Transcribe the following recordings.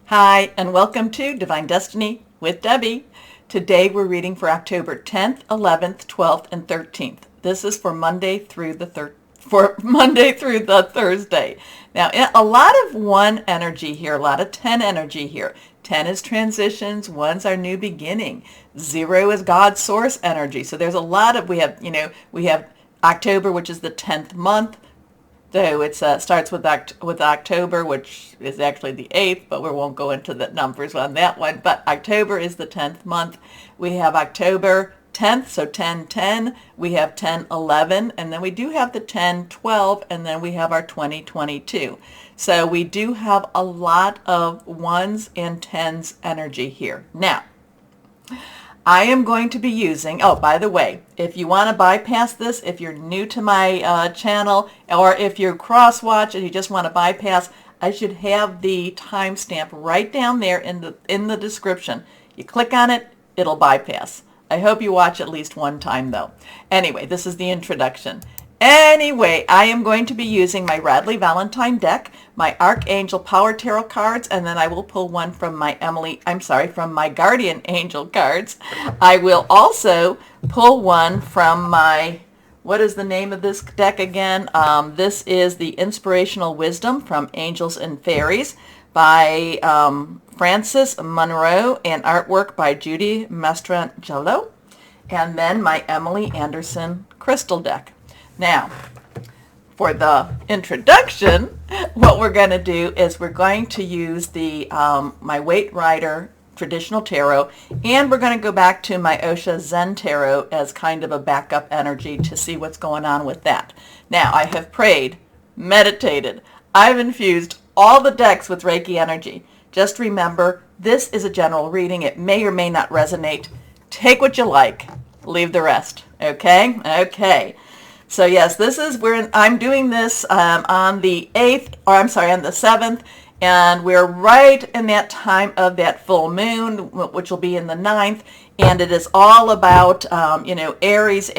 Hi, and welcome to Divine Destiny with Debbie. Today we're reading for October 10th, 11th, 12th, and 13th. This is for Monday through the Thursday. Now, a lot of 1 energy here, a lot of 10 energy here. 10 is transitions, 1's our new beginning. 0 is God's source energy. So there's a lot of, we have October, which is the 10th month. So it starts with October, which is actually the 8th, but we won't go into the numbers on that one. But October is the 10th month. We have October 10th, so 10-10. We have 10-11, and then we do have the 10-12, and then we have our 20-22. So we do have a lot of 1s and 10s energy here. Now, I am going to be using, oh, by the way, if you want to bypass this, if you're new to my channel, or if you're Crosswatch and you just want to bypass, I should have the timestamp right down there in the description. You click on it, it'll bypass. I hope you watch at least one time, though. Anyway, this is the introduction. Anyway, I am going to be using my Radley Valentine deck, my Archangel Power Tarot cards, and then I will pull one from from my Guardian Angel cards. I will also pull one from my, what is the name of this deck again? This is the Inspirational Wisdom from Angels and Fairies by Francis Monroe and artwork by Judy Mastrangelo, and then my Emily Anderson crystal deck. Now, for the introduction, what we're going to do is we're going to use the my Waite Rider traditional tarot, and we're going to go back to my Osha Zen tarot as kind of a backup energy to see what's going on with that. Now, I have prayed, meditated, I've infused all the decks with Reiki energy. Just remember, this is a general reading. It may or may not resonate. Take what you like, leave the rest. Okay? Okay. So yes, this is where I'm doing this on the 8th, or I'm sorry, on the 7th, and we're right in that time of that full moon, which will be in the 9th, and it is all about, Aries,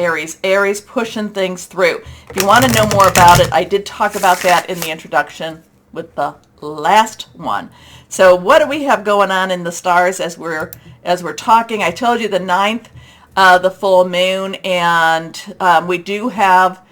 pushing things through. If you want to know more about it, I did talk about that in the introduction with the last one. So what do we have going on in the stars as we're talking? I told you the 9th. The full moon, and we do have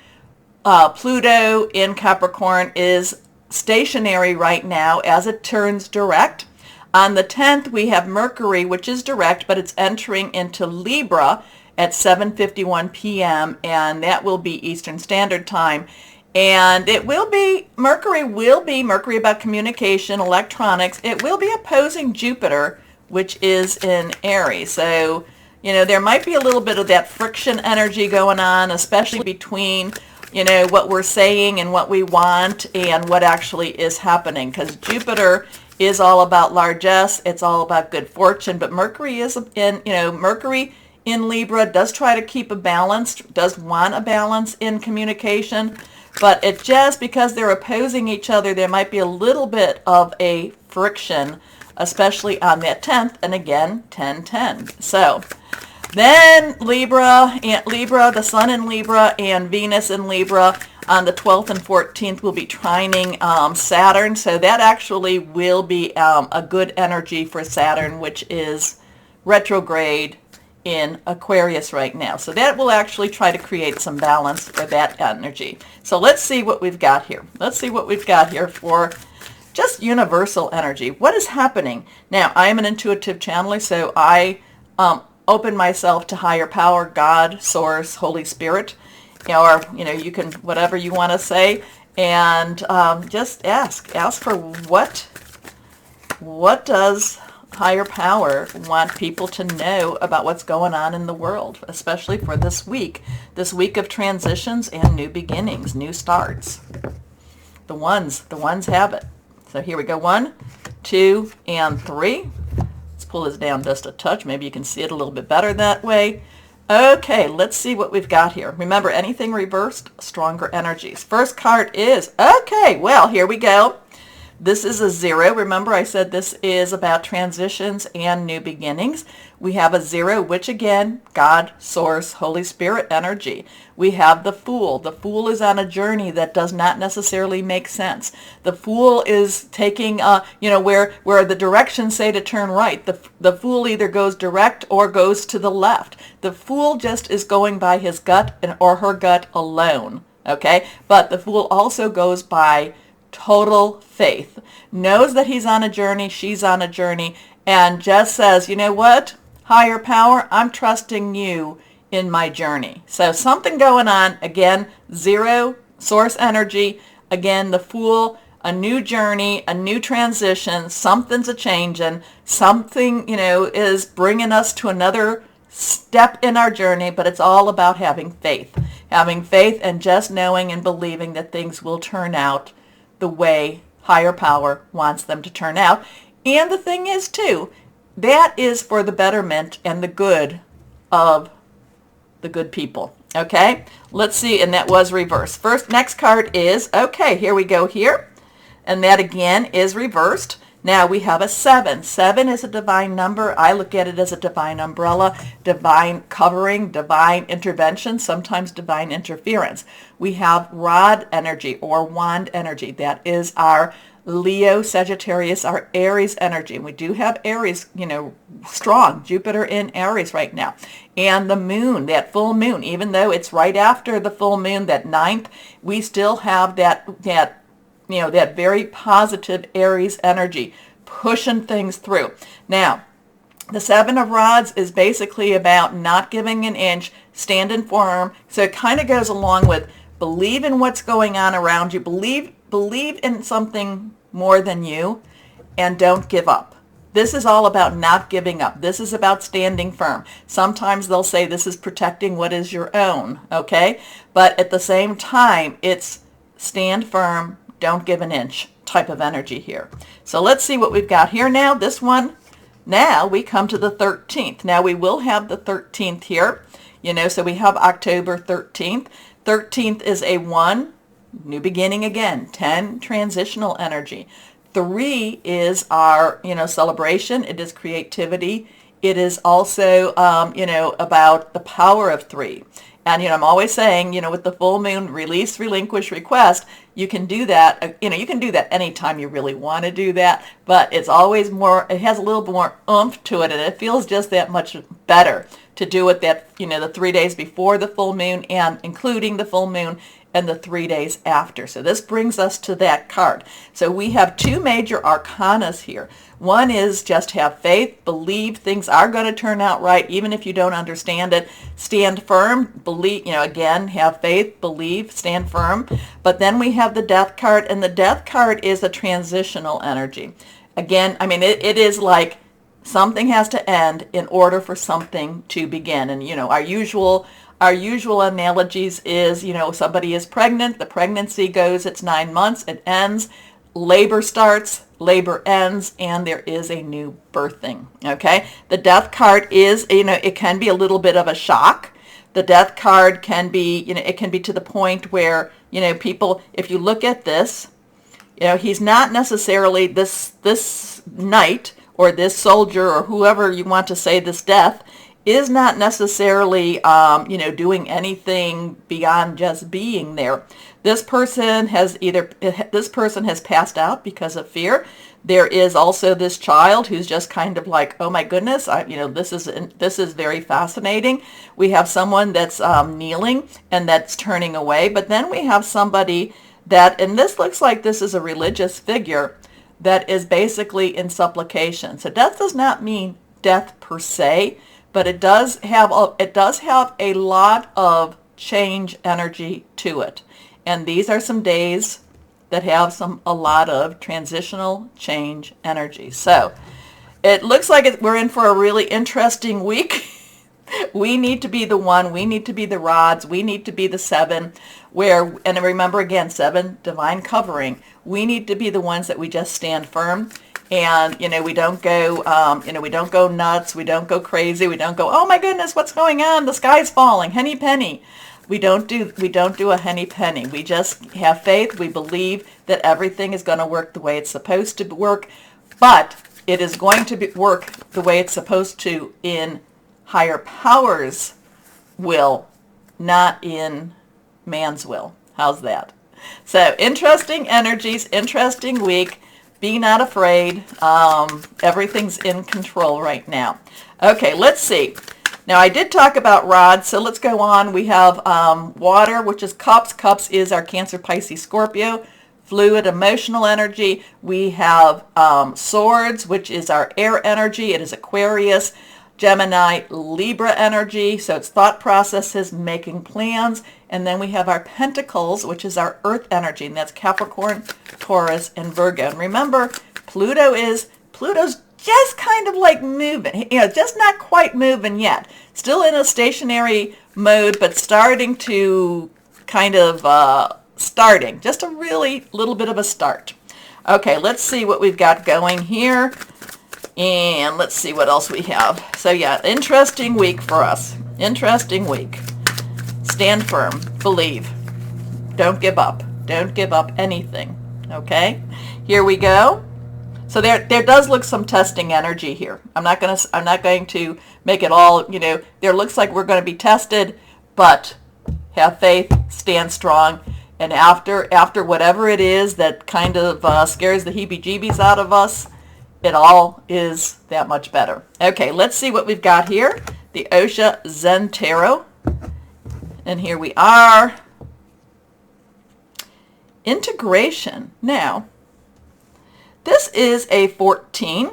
Pluto in Capricorn is stationary right now as it turns direct. On the 10th, we have Mercury, which is direct, but it's entering into Libra at 7:51 p.m., and that will be Eastern Standard Time. And it will be, Mercury about communication, electronics. It will be opposing Jupiter, which is in Aries. So, there might be a little bit of that friction energy going on, especially between, what we're saying and what we want and what actually is happening. Because Jupiter is all about largesse, it's all about good fortune, but Mercury is Mercury in Libra does try to keep a balance, does want a balance in communication, but it just, because they're opposing each other, there might be a little bit of a friction, especially on that 10th, and again, 10-10. So then Libra, the Sun in Libra and Venus in Libra on the 12th and 14th will be trining Saturn. So that actually will be a good energy for Saturn, which is retrograde in Aquarius right now. So that will actually try to create some balance for that energy. So let's see what we've got here. Let's see what we've got here for just universal energy. What is happening? Now, I am an intuitive channeler, so I open myself to higher power, God, Source, Holy Spirit, or, you can, whatever you want to say, and just ask for what does higher power want people to know about what's going on in the world, especially for this week of transitions and new beginnings, new starts. The ones have it. So here we go, 1, 2, and 3. Let's pull this down just a touch. Maybe you can see it a little bit better that way. Okay, let's see what we've got here. Remember, anything reversed, stronger energies. First card is, okay, well, here we go. This is a 0. Remember I said this is about transitions and new beginnings. We have a 0, which again, God, Source, Holy Spirit energy. We have the Fool. The Fool is on a journey that does not necessarily make sense. The Fool is taking, where the directions say to turn right. The Fool either goes direct or goes to the left. The Fool just is going by his gut or her gut alone. Okay? But the Fool also goes by total faith, knows that he's on a journey, she's on a journey, and just says, you know what, higher power, I'm trusting you in my journey. So something going on. Again, 0, source energy. Again, the Fool, a new journey, a new transition, something's a changing, something, is bringing us to another step in our journey, but it's all about having faith. Having faith and just knowing and believing that things will turn out the way higher power wants them to turn out. And the thing is too, that is for the betterment and the good of the good people. Okay, let's see, and that was reversed. Next card is, okay, here we go here, and that again is reversed. Now we have a 7. 7 is a divine number. I look at it as a divine umbrella, divine covering, divine intervention, sometimes divine interference. We have rod energy or wand energy. That is our Leo, Sagittarius, our Aries energy. And we do have Aries, strong, Jupiter in Aries right now. And the moon, that full moon, even though it's right after the full moon, that 9th, we still have that very positive Aries energy pushing things through. Now, the 7 of Rods is basically about not giving an inch, standing firm. So it kind of goes along with believe in what's going on around you, believe in something more than you, and don't give up. This is all about not giving up. This is about standing firm. Sometimes they'll say this is protecting what is your own, okay? But at the same time, it's stand firm, don't give an inch type of energy here. So let's see what we've got here now. This one, now we come to the 13th. Now we will have the 13th here, so we have October 13th. 13th is a 1, new beginning again. 10, transitional energy. 3 is our, celebration. It is creativity. It is also, about the power of 3. And, I'm always saying, with the full moon, release, relinquish, request, you can do that. You can do that anytime you really want to do that. But it's always more, it has a little more oomph to it. And it feels just that much better to do it the 3 days before the full moon and including the full moon and the 3 days after. So this brings us to that card. So we have 2 major arcanas here. One is just have faith, believe things are going to turn out right, even if you don't understand it. Stand firm, believe, again, have faith, believe, stand firm. But then we have the Death card, and the Death card is a transitional energy. Again, it is like something has to end in order for something to begin. And, our usual analogies is, somebody is pregnant, the pregnancy goes, it's 9 months, it ends, labor starts, labor ends, and there is a new birthing, okay? The Death card is, it can be a little bit of a shock. The Death card can be, it can be to the point where, people, if you look at this, he's not necessarily this knight or this soldier or whoever you want to say this death is not necessarily, doing anything beyond just being there. This person has passed out because of fear. There is also this child who's just kind of like, oh my goodness, this is very fascinating. We have someone that's kneeling and that's turning away, but then we have somebody that, and this looks like this is a religious figure that is basically in supplication. So death does not mean death per se, but it does have a lot of change energy to it. And these are some days that have a lot of transitional change energy. So it looks like we're in for a really interesting week. We need to be the 1, we need to be the Rods, we need to be the 7, and remember again, 7, divine covering. We need to be the ones that we just stand firm. And, we don't go, we don't go nuts. We don't go crazy. We don't go, oh my goodness, what's going on? The sky's falling, henny penny. We don't do a henny penny. We just have faith. We believe that everything is going to work the way it's supposed to work, but it is going to work the way it's supposed to in higher powers' will, not in man's will. How's that? So interesting energies, interesting week. Be not afraid. Everything's in control right now. Okay, let's see. Now, I did talk about rods, so let's go on. We have water, which is cups. Cups is our Cancer, Pisces, Scorpio. Fluid, emotional energy. We have swords, which is our air energy. It is Aquarius, Gemini, Libra energy. So it's thought processes, making plans. And then we have our pentacles, which is our earth energy. And that's Capricorn, Taurus, and Virgo. And remember, Pluto's just kind of like moving, just not quite moving yet. Still in a stationary mode, but starting to kind of starting. Just a really little bit of a start. Okay, let's see what we've got going here. And let's see what else we have. So yeah, interesting week for us. Interesting week. Stand firm. Believe. Don't give up. Don't give up anything. Okay? Here we go. So there does look some testing energy here. I'm not going to make it all, there looks like we're going to be tested, but have faith, stand strong, and after whatever it is that kind of scares the heebie-jeebies out of us, it all is that much better. Okay, let's see what we've got here. The Osha Zen Tarot. And here we are. Integration. Now, this is a 14.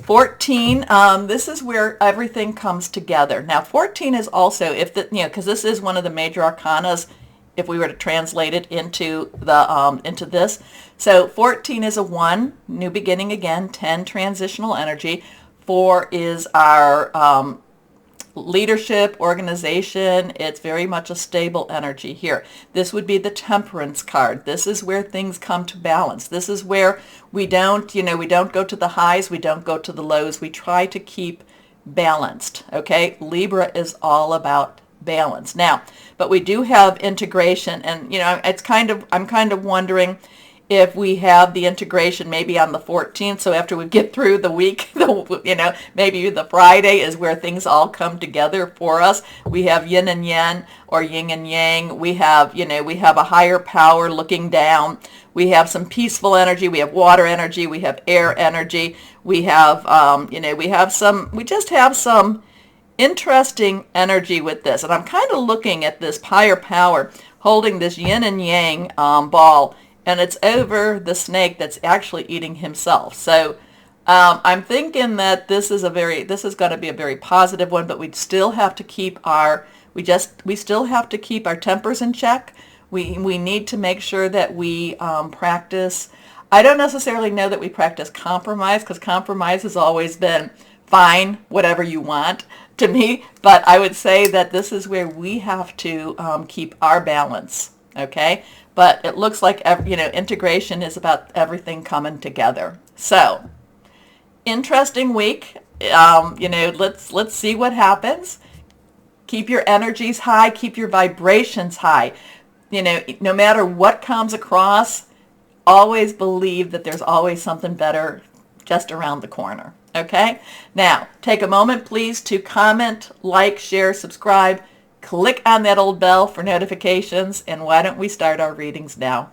14, this is where everything comes together. Now, 14 is also, because this is one of the major arcanas, if we were to translate it into this. So 14 is a 1, new beginning again. 10, transitional energy. 4 is our leadership, organization. It's very much a stable energy here. This would be the Temperance card. This is where things come to balance. This is where we don't go to the highs, we don't go to the lows. We try to keep balanced, okay? Libra is all about balance. Now, but we do have integration, and I'm kind of wondering if we have the integration maybe on the 14th, so after we get through the week, maybe the Friday is where things all come together for us. We have yin and yang, or yin and yang. We have a higher power looking down. We have some peaceful energy. We have water energy. We have air energy. We have, we just have some interesting energy with this. And I'm kind of looking at this higher power holding this yin and yang ball, and it's over the snake that's actually eating himself. So I'm thinking that this is going to be a very positive one, but we still have to keep our tempers in check. We need to make sure that we practice. I don't necessarily know that we practice compromise, because compromise has always been fine, whatever you want to me. But I would say that this is where we have to keep our balance. Okay. But it looks like, integration is about everything coming together. So, interesting week. Let's see what happens. Keep your energies high. Keep your vibrations high. No matter what comes across, always believe that there's always something better just around the corner. Okay? Now, take a moment, please, to comment, like, share, subscribe. Click on that old bell for notifications, and why don't we start our readings now?